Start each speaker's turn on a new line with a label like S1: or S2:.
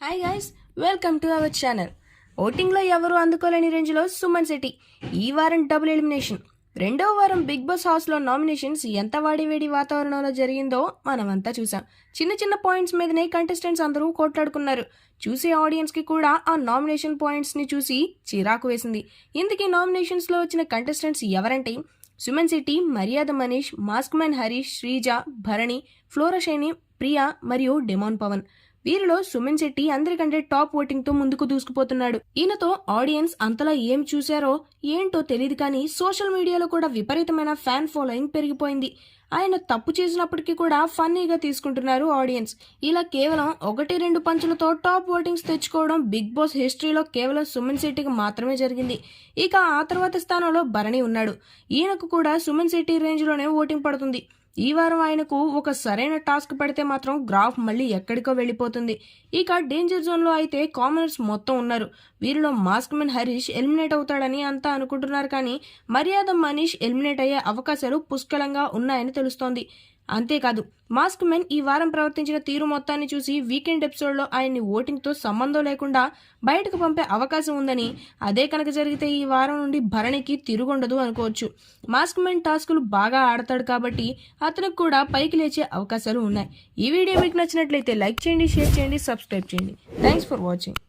S1: Hi guys, welcome to our channel. ఓటింగ్లో ఎవరు అందుకోలేని రేంజ్లో సుమన్ శెట్టి ఈ వారం డబుల్ ఎలిమినేషన్. రెండో వారం బిగ్ బాస్ హౌస్లో నామినేషన్స్ ఎంత వాడివేడి వాతావరణంలో జరిగిందో మనమంతా చూసాం. చిన్న చిన్న పాయింట్స్ మీదనే కంటెస్టెంట్స్ అందరూ కొట్లాడుకున్నారు. చూసే ఆడియన్స్కి కూడా ఆ నామినేషన్ పాయింట్స్ని చూసి చిరాకు వేసింది. ఇందుకీ నామినేషన్స్లో వచ్చిన కంటెస్టెంట్స్ ఎవరంటే Suman Shetty, Maryada Manish, mask man Harish, Sreeja, Bharani, Flora Saini, Priya మరియు డెమాన్ పవన్. వీరిలో సుమన్ శెట్టి అందరికంటే టాప్ ఓటింగ్ తో ముందుకు దూసుకుపోతున్నాడు. ఈయనతో ఆడియన్స్ అంతలా ఏం చూశారో ఏంటో తెలియదు కానీ సోషల్ మీడియాలో కూడా విపరీతమైన ఫ్యాన్ ఫాలోయింగ్ పెరిగిపోయింది. ఆయన తప్పు చేసినప్పటికీ కూడా ఫన్నీగా తీసుకుంటున్నారు ఆడియన్స్. ఇలా కేవలం 1-2 పంచులతో టాప్ ఓటింగ్స్ తెచ్చుకోవడం బిగ్ బాస్ హిస్టరీలో కేవలం సుమన్ శెట్టికి మాత్రమే జరిగింది. ఇక ఆ తర్వాత స్థానంలో భరణి ఉన్నాడు. ఈయనకు కూడా సుమన్ శెట్టి రేంజ్ లోనే ఓటింగ్ పడుతుంది. ఈ వారం ఆయనకు ఒక సరైన టాస్క్ పెడితే మాత్రం గ్రాఫ్ మళ్ళీ ఎక్కడికో వెళ్ళిపోతుంది. ఇక డేంజర్ జోన్లో అయితే కామనర్స్ మొత్తం ఉన్నారు. వీరిలో మాస్క్ మ్యాన్ హరీష్ ఎలిమినేట్ అవుతాడని అంతా అనుకుంటున్నారు కానీ మర్యాద మనీష్ ఎలిమినేట్ అయ్యే అవకాశాలు పుష్కలంగా ఉన్నాయని తెలుస్తోంది. అంతేకాదు మాస్క్ మ్యాన్ ఈ వారం ప్రవర్తించిన తీరు మొత్తాన్ని చూసి వీకెండ్ ఎపిసోడ్లో ఆయన్ని ఓటింగ్తో సంబంధం లేకుండా బయటకు పంపే అవకాశం ఉందని, అదే కనుక జరిగితే ఈ వారం నుండి భరణికి తిరుగుండదు అనుకోవచ్చు. మాస్క్ మ్యాన్ టాస్కులు బాగా ఆడతాడు కాబట్టి అతనికి కూడా పైకి లేచే అవకాశాలు ఉన్నాయి. ఈ వీడియో మీకు నచ్చినట్లయితే లైక్ చేయండి, షేర్ చేయండి, సబ్స్క్రైబ్ చేయండి. Thanks for watching.